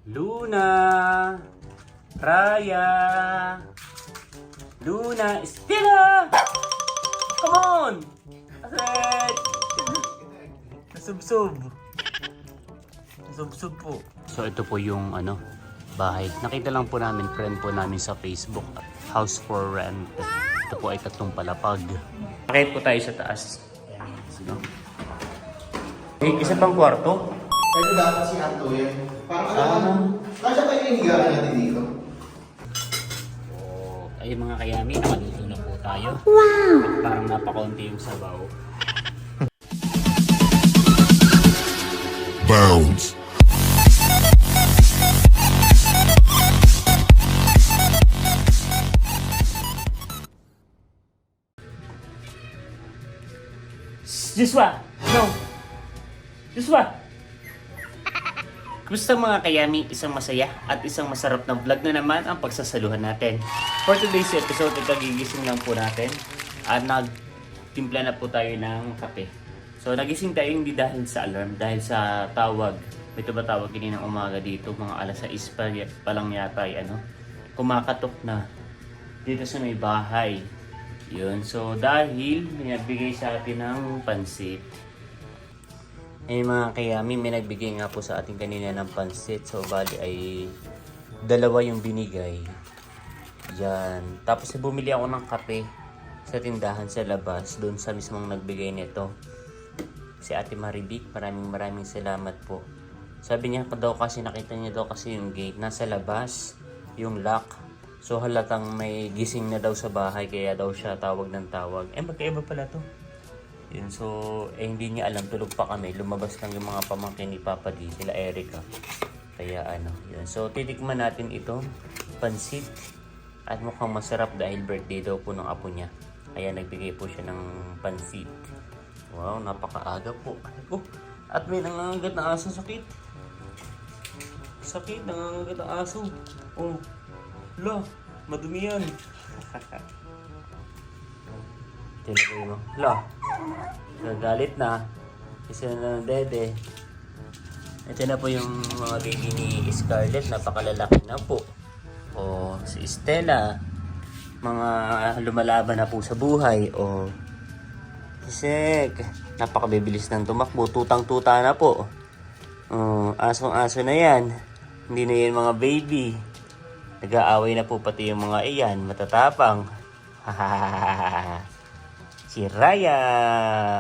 Luna, Raya, Luna, Stella! Come on! Aset! Nasubsob. Nasubsob po. So ito po yung bahay. Nakita lang po namin, friend po namin sa Facebook. House for rent. Ito po ay 3 palapag. Pakit po tayo sa taas. Isa pang kwarto. Pwede dapat si Anto yan. Parang kasya pa yung higaan natin dito. Ay mga kayami, nakaluto na po tayo. Wow! Parang napakaunti yung sabaw. Bounce. Joshua! No! Joshua! Kumusta mga kayami? Isang masaya at isang masarap na vlog na naman ang pagsasaluhan natin. For today's episode, gigising lang po natin at nagtimpla na po tayo ng kape. So nagising tayo hindi dahil sa alarm, dahil sa tawag. May tumatawag kaninang umaga dito, mga alas 6 pa lang yata ay kumakatok na dito sa may bahay. Yun, so dahil may nagbigay sa atin ng pansit. Eh mga kayami, may nagbigay nga po sa atin kanina ng pansit. So bali ay 2 yung binigay. Yan. Tapos bumili ako ng kape sa tindahan sa labas, doon sa mismong nagbigay nito. Si Ate Marivic, maraming salamat po. Sabi niya daw kasi, nakita niya daw kasi yung gate nasa labas, yung lock. So halatang may gising na daw sa bahay, kaya daw siya tawag ng tawag. Eh magkaiba pala to. Yun, so hindi niya alam, tulog pa kami. Lumabas lang yung mga pamangkin ni Papa D, sila Erica. Kaya yun. So titikman natin ito, pansit. At mukhang masarap dahil birthday daw po ng apo niya. Kaya nagbigay po siya ng pansit. Wow, napakaaga po. Oh, at may nangangagat na aso, sakit. Sakit, nangangagat na aso. Oh, la, madumi yan. Tinapay mo. La, nagalit na. Isa na ng dede. Ito na po yung mga baby ni Scarlett. Napakalalaki na po. O si Stella, mga lumalaban na po sa buhay. O si Sek, napakabibilis ng tumakbo. Tutang-tuta na po. O, asong-aso na yan. Hindi na yan mga baby. Nag-aaway na po pati yung mga iyan. Matatapang. Si Raya,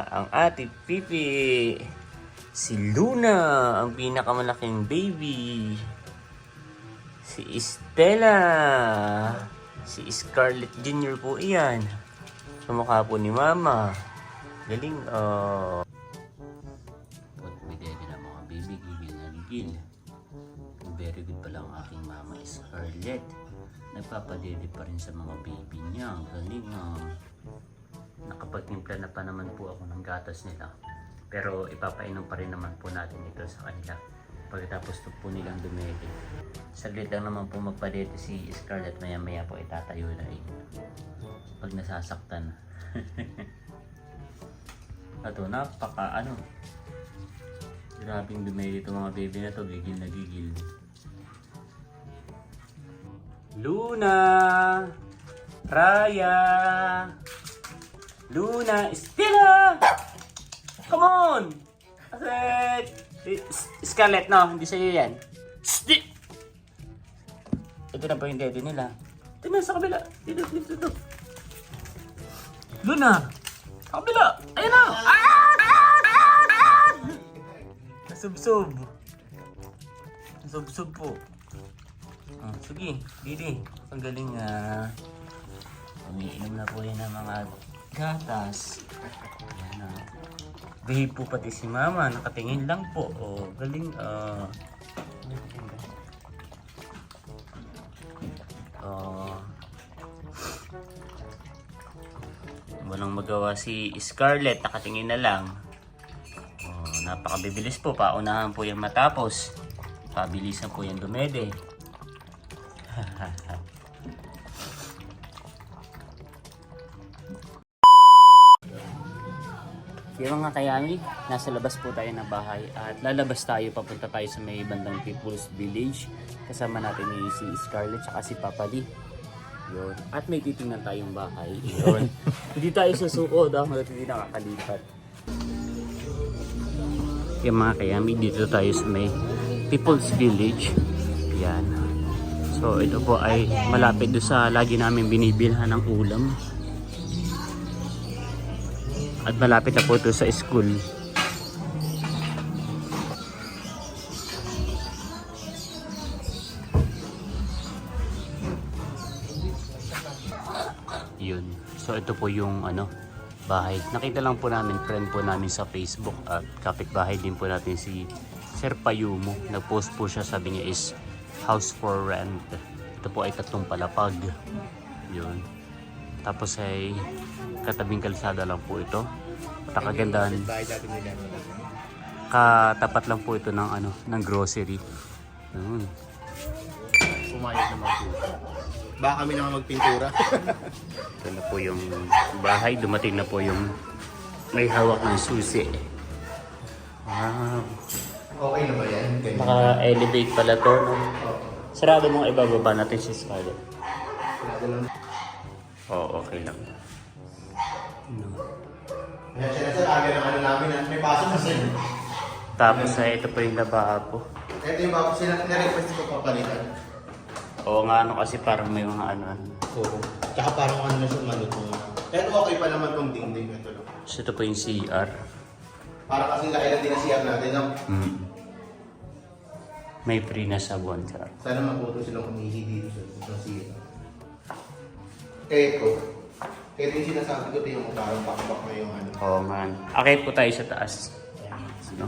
ang ate Pipi. Si Luna, ang pinakamalaking baby. Si Stella. Si Scarlett Jr. po iyan. Sumukha po ni Mama. Galing, may dede na mga baby, gigil na gigil. Very good pala ang aking Mama Scarlett. Nagpapadede pa rin sa mga baby niya. Galing, nakapagtimpla na pa naman po ako ng gatas nila. Pero ipapainom pa rin naman po natin ito sa kanila pagkatapos po nilang dumede. Saglit lang naman po magpadede si Scarlett, maya maya po itatayo na rin pag nasasaktan. Ato, napaka grabing dumede itong mga baby na to, gigil na gigil. Luna, Raya, Luna, Stella! Come on! Aset! Scarlett, no? Hindi sa'yo yan. Ito na po yung dede nila. Ito na, sa kabila. Dito. Luna! Sa kabila! Ayan na! Nasubsob. Nasubsob po. Sige, Didi. Ang galing umiinom na po yan ng mga gatas. Ayan Behave po pati si Mama. Nakatingin lang po. Oh, galing. Walang magawa si Scarlett. Nakatingin na lang. Oh, napakabibilis po. Paunahan po yung matapos. Pabilisan po yung dumede. Yung mga kayami, nasa labas po tayo ng bahay at lalabas tayo, papunta tayo sa may bandang People's Village. Kasama natin ni si Scarlett at si Papa Lee. Yun. At may titingnan tayong bahay. Yun. Hindi tayo susuko dahil hindi nakakalipat. Yung mga kayami, dito tayo sa may People's Village. Yan. So ito po ay malapit doon sa lagi namin binibilhan ng ulam. At malapit na po ito sa school. Yun. So ito po yung bahay. Nakita lang po namin, friend po namin sa Facebook at kapitbahay din po natin si Sir Payumo. Nag-post po siya, sabi niya is house for rent. Ito po ay 3 palapag. Yun. Tapos ay katabing kalsada lang po ito. At kagandahan, katapat lang po ito ng grocery. Yun. Pumayag naman po. Baka kami naman magpintura. Ito na po yung bahay. Dumating na po yung may hawak ng susi. Wow. Okay na ba yan? Ganyan. Naka-elevate pala to. No? Sarado mong ibababa natin si Scarlett. Sarado lang. Oo, okay lang. Kaya siya na sir, aga ng namin na may pasok na sir. Tapos ito po yung lababo. Ito yung bago sila, na-request ko papalitan. Oo nga, kasi parang may mga Oo. Tsaka parang na siya malutong. Pero okay pa naman tong dingding ito. No? So ito po yung CR. Parang kasing laki lang din na CR natin. No? May free na sabon, sir. Sana matuto silang umihi dito sa CR. Ito yung sinasabi ko, tingnan mo parang pakpak na yung Oo man. Okay po tayo sa taas. No?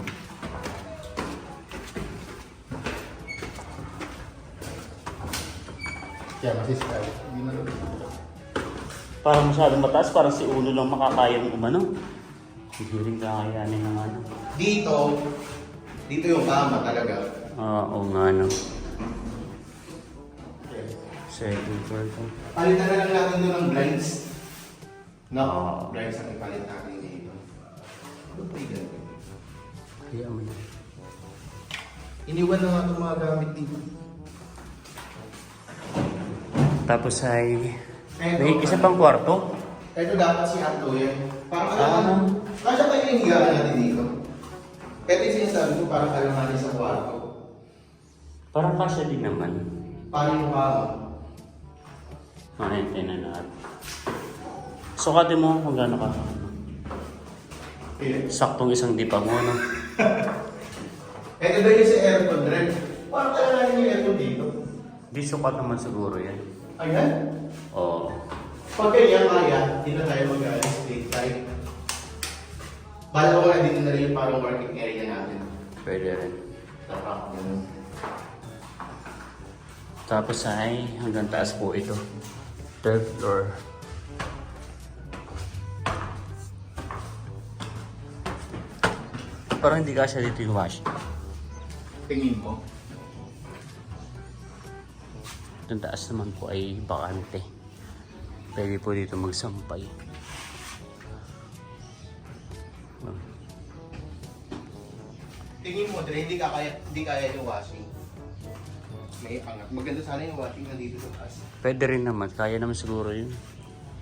Kaya masisipal. Hindi na Parang masyadong mataas, parang si Uno lang makakayang Hihiring kakayanin ng Dito yung kama talaga. Oo nga, no. Second floor to. Palitan na lang natin doon ng blinds. No? Oo. Blinds ang ipalit natin dito. Ano ba yung ganito? Kaya mo na. Iniwan na nga itong mga gamit dito. Tapos ay may isa pang kwarto. Ito dapat si Ato yan. Parang Ah. Kasya pa yung higaan natin dito. Ito yung sinasabi ko, parang alanganin sa kwarto. Parang kasya din naman. Parang yung kama. Mahintay na natin. Sukatin mo kung gaano ka. Saktong isang dipa mo, no? Ito daw yung si aircon rin. Parang alanganin yung aircon dito. Di sukat naman siguro yan. Ayan. Oo. Pag ganyan kaya, hindi na tayo mag-split tayo. Bala ko nga dito na rin yung parang working area natin. Pwede rin. Tapak yun. Tapos ay hanggang taas po ito. 3rd floor. Parang hindi kasya dito yung wash. Tingin mo. Itong taas naman po ay bakante. Pwede po dito magsampay. Tingin mo, Dre, hindi kaya yung washing. May angat. Maganda sana yung washing nandito sa taas. Pwede rin naman. Kaya naman siguro yun.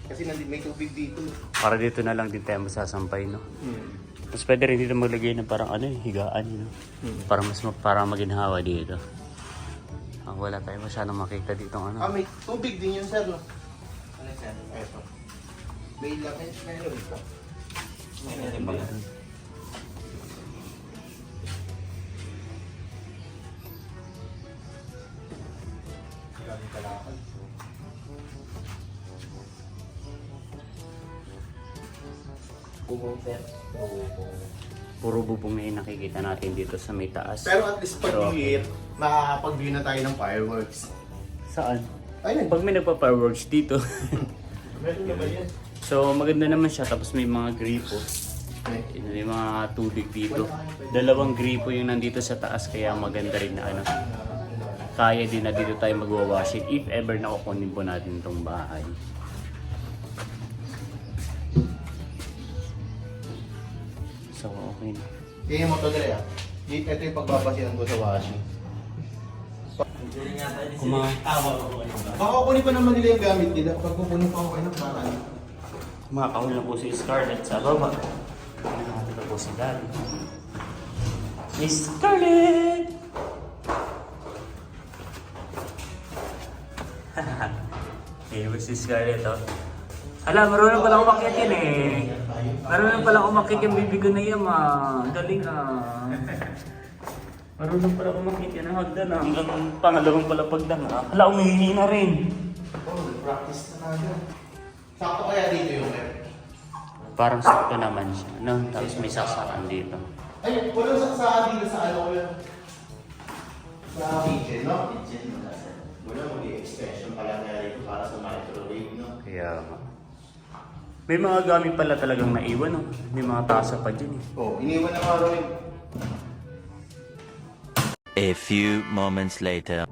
Kasi may tubig dito. Para dito na lang din tayo masasampay, no? Mas pwede rin dito maglagay ng parang higaan, no? Para maginhawa dito. Wala tayo masyadong makita dito, May tubig din yun, sir, no? Ano, sir? Eto. May lamay, meron ito. Meron ba yan? Maraming kalakal. Puro bubong na yung nakikita natin dito sa may taas. Pero at least pag New Year, makakapag-view na tayo ng fireworks. Saan? Ayun. Pag may nagpa-fireworks dito. Meron na ba yan? So maganda naman siya, tapos may mga gripo. May mga tubig dito. 2 gripo yung nandito sa taas, kaya maganda rin na kaya din na dito tayo magwa-washing if ever nakukunin po natin itong bahay. Okay na. Tingin mo to dali ah. Ito yung pagbabasihan ko sa washing. Baka kukunin pa naman nila yung gamit nila. Kapag kukunin pa ako kayo ng parang. Makakahul na po si Scarlett sa baba. Nakakita po si Daddy. Miss Scarlett! Iwas si Scarlett, oh. Hala, marunong pala umakyat yan eh. Marunong pala umakyat yung baby ko na yan, ah. Galing, ah. Marunong pala umakyat yan ang hagdan, ah. Hanggang pangalawang pala pagdan, ah. Hala, umihingi na rin. Oh, practice na natin. Sakto kaya dito yung web? Parang sakto naman siya, no? Tapos may saksakan dito. Ay, walang saksakan dito sa ano ko yun. Sa kitchen, no? Kitchen, wala mag-extension pala na rito para sa microwave, no? Kaya may mga gamit pala talagang naiwan, no? May mga tasa pa dyan, eh. Oh, iniwan na nga rin. A few moments later.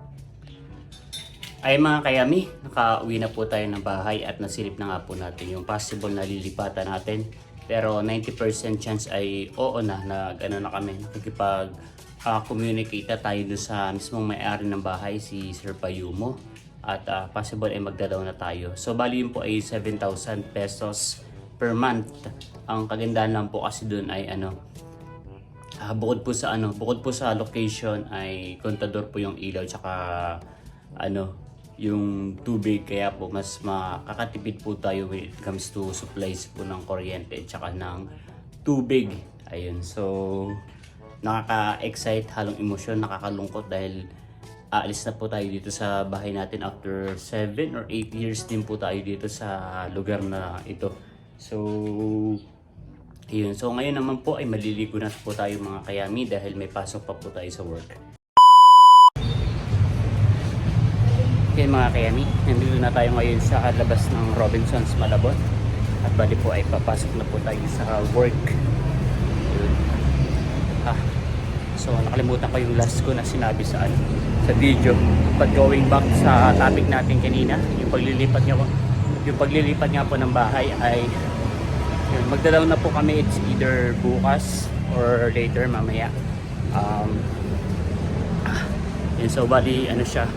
Ay mga kayami, nakauwi na po tayo ng bahay at nasilip na nga po natin yung possible na lilipatan natin. Pero 90% chance ay oo na na kami. Nakikipag-communicate na tayo doon sa mismong may-ari ng bahay, si Sir Payumo. At possible ay magdadaw na tayo. So bali yun po ay 7,000 pesos per month. Ang kagandahan lang po kasi doon ay bukod po sa location ay kontador po yung ilaw tsaka yung tubig, kaya po mas makakatipid po tayo when it comes to supplies po ng kuryente tsaka ng tubig. Ayun, so nakaka-excite, halong emosyon, nakakalungkot dahil aalis na po tayo dito sa bahay natin after 7 or 8 years din po tayo dito sa lugar na ito. So yun, so ngayon naman po ay maliligo na po tayo mga kayami dahil may pasok pa po tayo sa work. Okay mga kayami, nandito na tayo ngayon sa labas ng Robinsons Malabon. At bali po ay papasok na po tayo sa work. Yun. So nakalimutan ko yung last ko na sinabi sa video. But going back sa topic natin kanina, yung paglilipat nga po ng bahay ay yun, magdadaw na po kami. It's either bukas or later mamaya. Yun, so bali siya,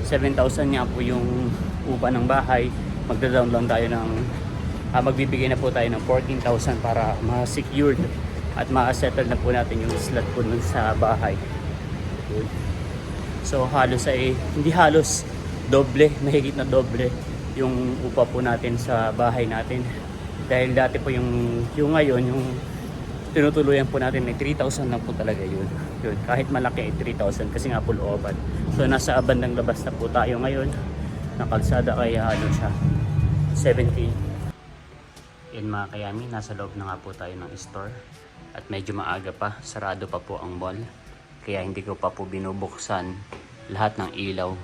7,000 nga po yung upa ng bahay. Magda-down lang tayo ng magbibigay na po tayo ng 14,000 para ma-secured at ma-settle na po natin yung slot po nun sa bahay. So halos hindi halos, doble, mahigit na doble yung upa po natin sa bahay natin. Dahil dati po yung ngayon, yung tinutuluyan po natin ay 3,000 lang po talaga yun. Kahit malaki ay 3,000 kasi nga po looban. So nasa bandang labas na po tayo ngayon na kalsada, kaya siya 17. Yan mga kayami, nasa loob na nga po tayo ng store at medyo maaga pa, sarado pa po ang mall. Kaya hindi ko pa po binubuksan lahat ng ilaw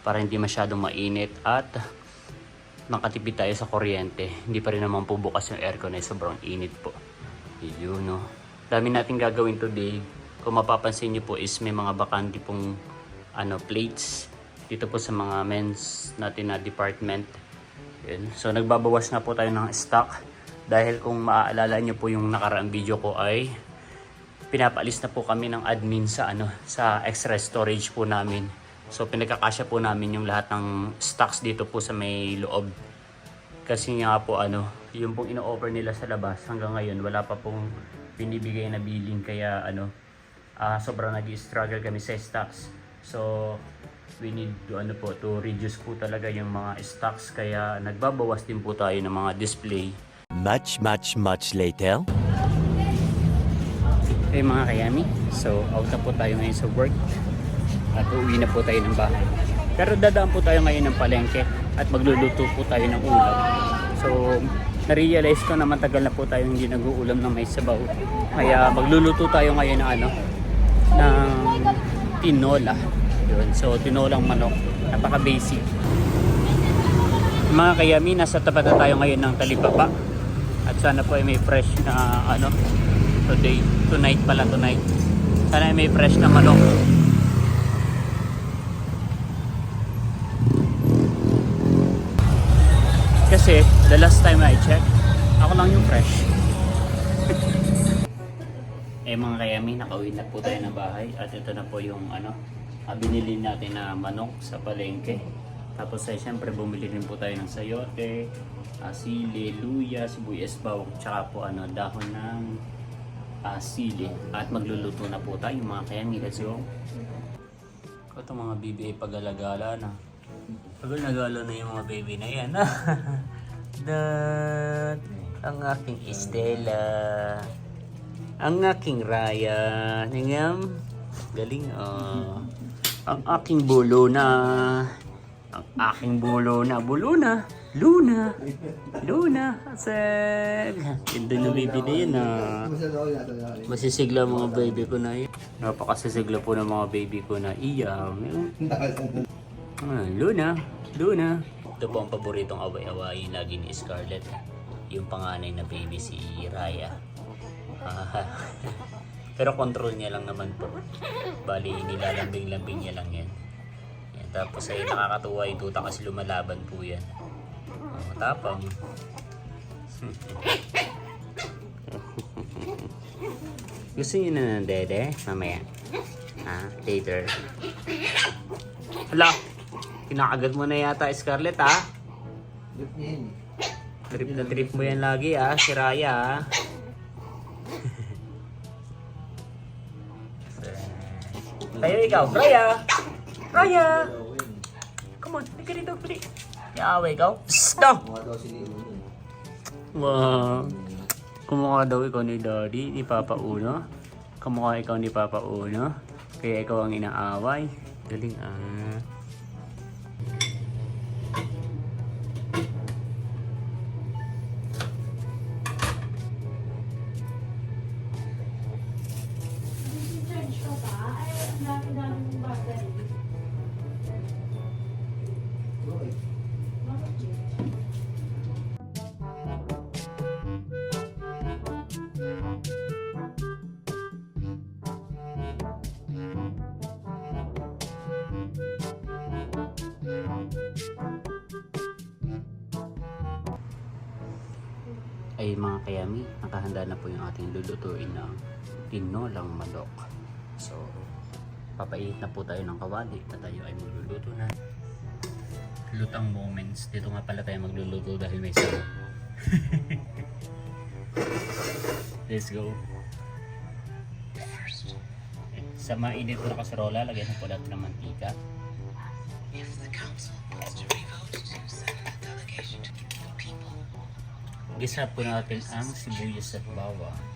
para hindi masyadong mainit at makatipid tayo sa kuryente. Hindi pa rin naman po bukas yung aircon ay sobrang init po. Yun, no. Dami natin gagawin today. Kung mapapansin nyo po is may mga bakante pong plates dito po sa mga men's natin na department. Yun. So nagbabawas na po tayo ng stock dahil kung maaalala nyo po yung nakaraang video ko ay pinapaalis na po kami ng admin sa sa extra storage po namin. So pinagkakasya po namin yung lahat ng stocks dito po sa may loob. Kasi nga po yung pong ino-offer nila sa labas hanggang ngayon wala pa pong binibigay na billing, kaya sobrang nag-struggle kami sa stocks. So we need to to reduce po talaga yung mga stocks, kaya nagbabawas din po tayo ng mga display. Much later. Okay mga kayami, so out na po tayo ngayon sa work at uuwi na po tayo ng bahay. Pero dadaan po tayo ngayon ng palengke at magluluto po tayo ng ulam. So na-realize ko na matagal na po tayo hindi nag-uulam ng may sabaw. Kaya magluluto tayo ngayon ng tinola. Yun. So tinolang manok, napaka-basic. Mga kayami, nasa tapat na tayo ngayon ng talipapa. At sana po ay may fresh na tonight. Sana ay may fresh na manok. Kasi the last time I checked, ako lang yung fresh. Eh mga kayami, nakauwi na po tayo ng bahay at ito na po yung binili natin na manok sa palengke. Tapos ay syempre bumili rin po tayo ng sayote, sili, luya, sibuyas, bawang, tsaka po dahon ng sili. At magluluto na po tayo mga kayami. Let's go! Ito mga baby ay pag-alagala na. Pag-alagala na yung mga baby na yan. That ang aking Estela. Ang aking Raya. Ningam. Galing ang aking bulo na. Ang aking bulo na. Bulo na. Luna. Luna. Aseg. Ganda na baby na yun Masisigla mga baby ko na yun. Napakasisigla po ng mga baby ko na iyam. Luna. Luna. Ito po ang paboritong away-away lagi ni Scarlett. Yung panganay na baby si Raya. Pero control niya lang naman po. Bali, nilalambing-lambing niya lang yan. Tapos ay nakakatuwa yung tuta kasi lumalaban po yan. Tapang. Gusto niyo na ng dede? Mamaya. Later. Hala! Kinakagat mo na yata Scarlett Trip na trip mo yan lagi si Raya Tayo ikaw, Raya! Raya! Come on, hindi ka dito, pili. Yaaway ikaw. Stop! Wow. Kumukha daw ikaw ni Daddy, ni Papa Uno. Kumukha ikaw ni Papa Uno. Kaya ikaw ang inaaway. Galing ay mga kayami, nakahanda na po yung ating lulutuin ng tinolang manok. So, papainit na po tayo ng kawali at tayo ay magluluto na. Lutang moments. Dito nga pala tayo magluluto dahil may sabaw. Let's go. Sa mainit na kaserola, lagyan na po natin ng mantika. Gisa po natin ang sibuyas at bawang.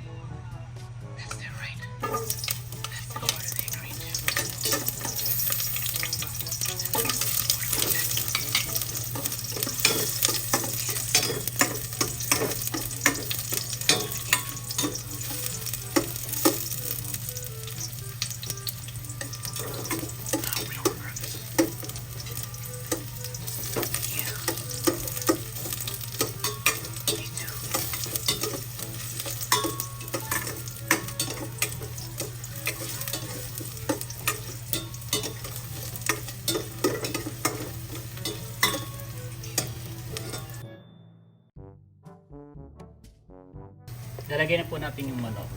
Lalagyan na po natin yung manok.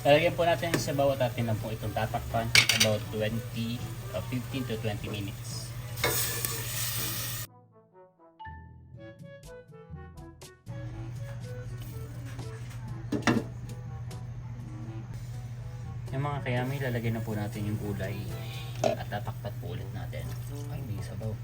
Lalagyan po natin sa bawat atin lang po itong tatakpan about 15 to 20 minutes. Yung mga kayami, lalagyan na po natin yung gulay at tatakpan po ulit natin. Ay, may sabaw.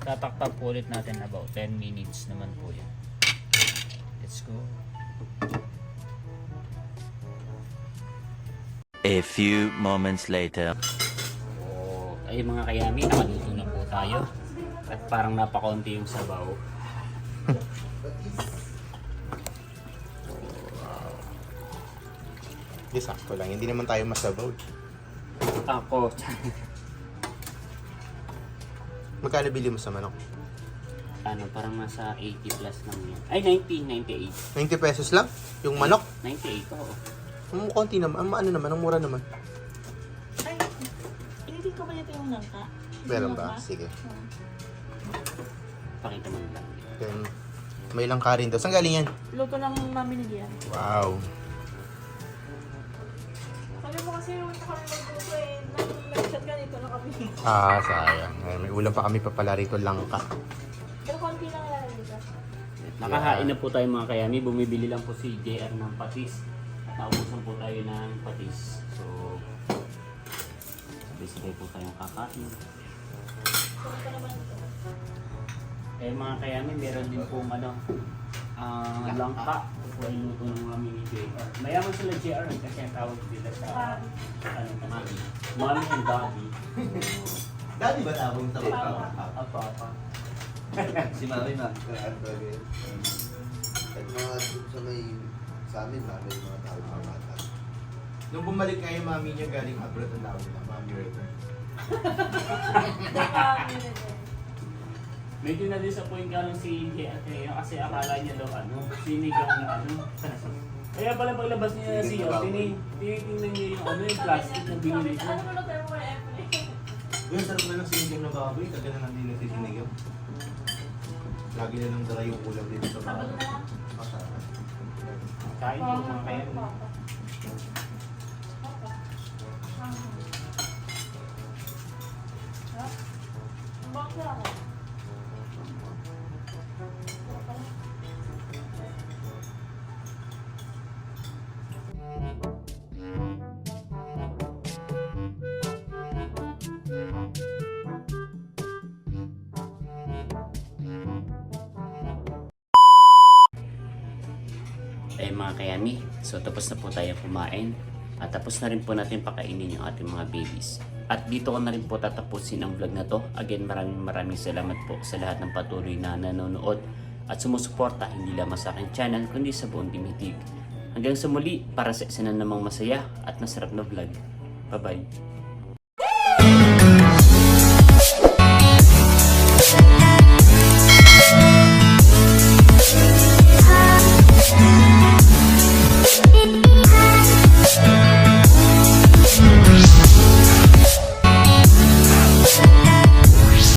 Tatakpan po ulit natin about 10 minutes naman po yan. Let's go. A few moments later. Oh, ay mga kayami, nakaluto na po tayo. At parang napakaunti yung sabaw. Hindi, sakto lang. Hindi naman tayo masabaw. Ako, Magkano bili mo sa manok? ano, parang nasa 80 plus lang yun. Ay, 90, 98. 90 pesos lang? Yung manok? 98, oo. Konti naman. Ano naman? Ang mura naman. Ay, initin ko ba dito yung langka? Meron ba? Sige. Pakita mo lang. Then, may lang ka rin daw. Saan galing yan? Luto ng mami ni Gian. Wow. Sabi mo kasi huwag na kami magluto eh. Nag-chat ka dito na kami. Sayang. Ay, may ulam pa kami papala rito langka. Pero konti lang lang dito. Nakahain na po tayo mga kayami. Bumibili lang po si JR ng patis. At naubusan po tayo ng patis. So, sabay-sabay po tayong kakain. Sarap pa naman ito. Eh mga kayami, meron din pong langka. Ito po ay luto ng mami ni JR. Mayaman sila JR kasi ang tawag nila sa mami. Mami and daddy. Dati ba tabong sa Apa. Si Mami ma. At mga dun sa may sa amin, may mga tao mga bata. Nung bumalik nga yung mami niya galing abroad, ang tawag na mami return. Medyo na-disappoint ka lang si JR kasi akala niya daw sinigang na Kaya pala paglabas niya na siya, tinitingnan niya yung plastic na binili Ano siya. mo tayo mo kay Emily? Yung sarap na ng sinigang na baboy, taga na hindi nagsisinigang. Lagi na lang dala yung ulam dito sa Sabado bahay. na lang. Masarap. Kain po mga kayami. Bakit ako? Eh mga kayami, so tapos na po tayo kumain at tapos na rin po natin pakainin yung ating mga babies. At dito ko na rin po tatapusin ang vlog na to. Again, maraming salamat po sa lahat ng patuloy na nanonood at sumusuporta hindi lamang sa aking channel kundi sa buong Dimitig. Hanggang sa muli para sa isa na namang masaya at masarap na vlog. Bye-bye!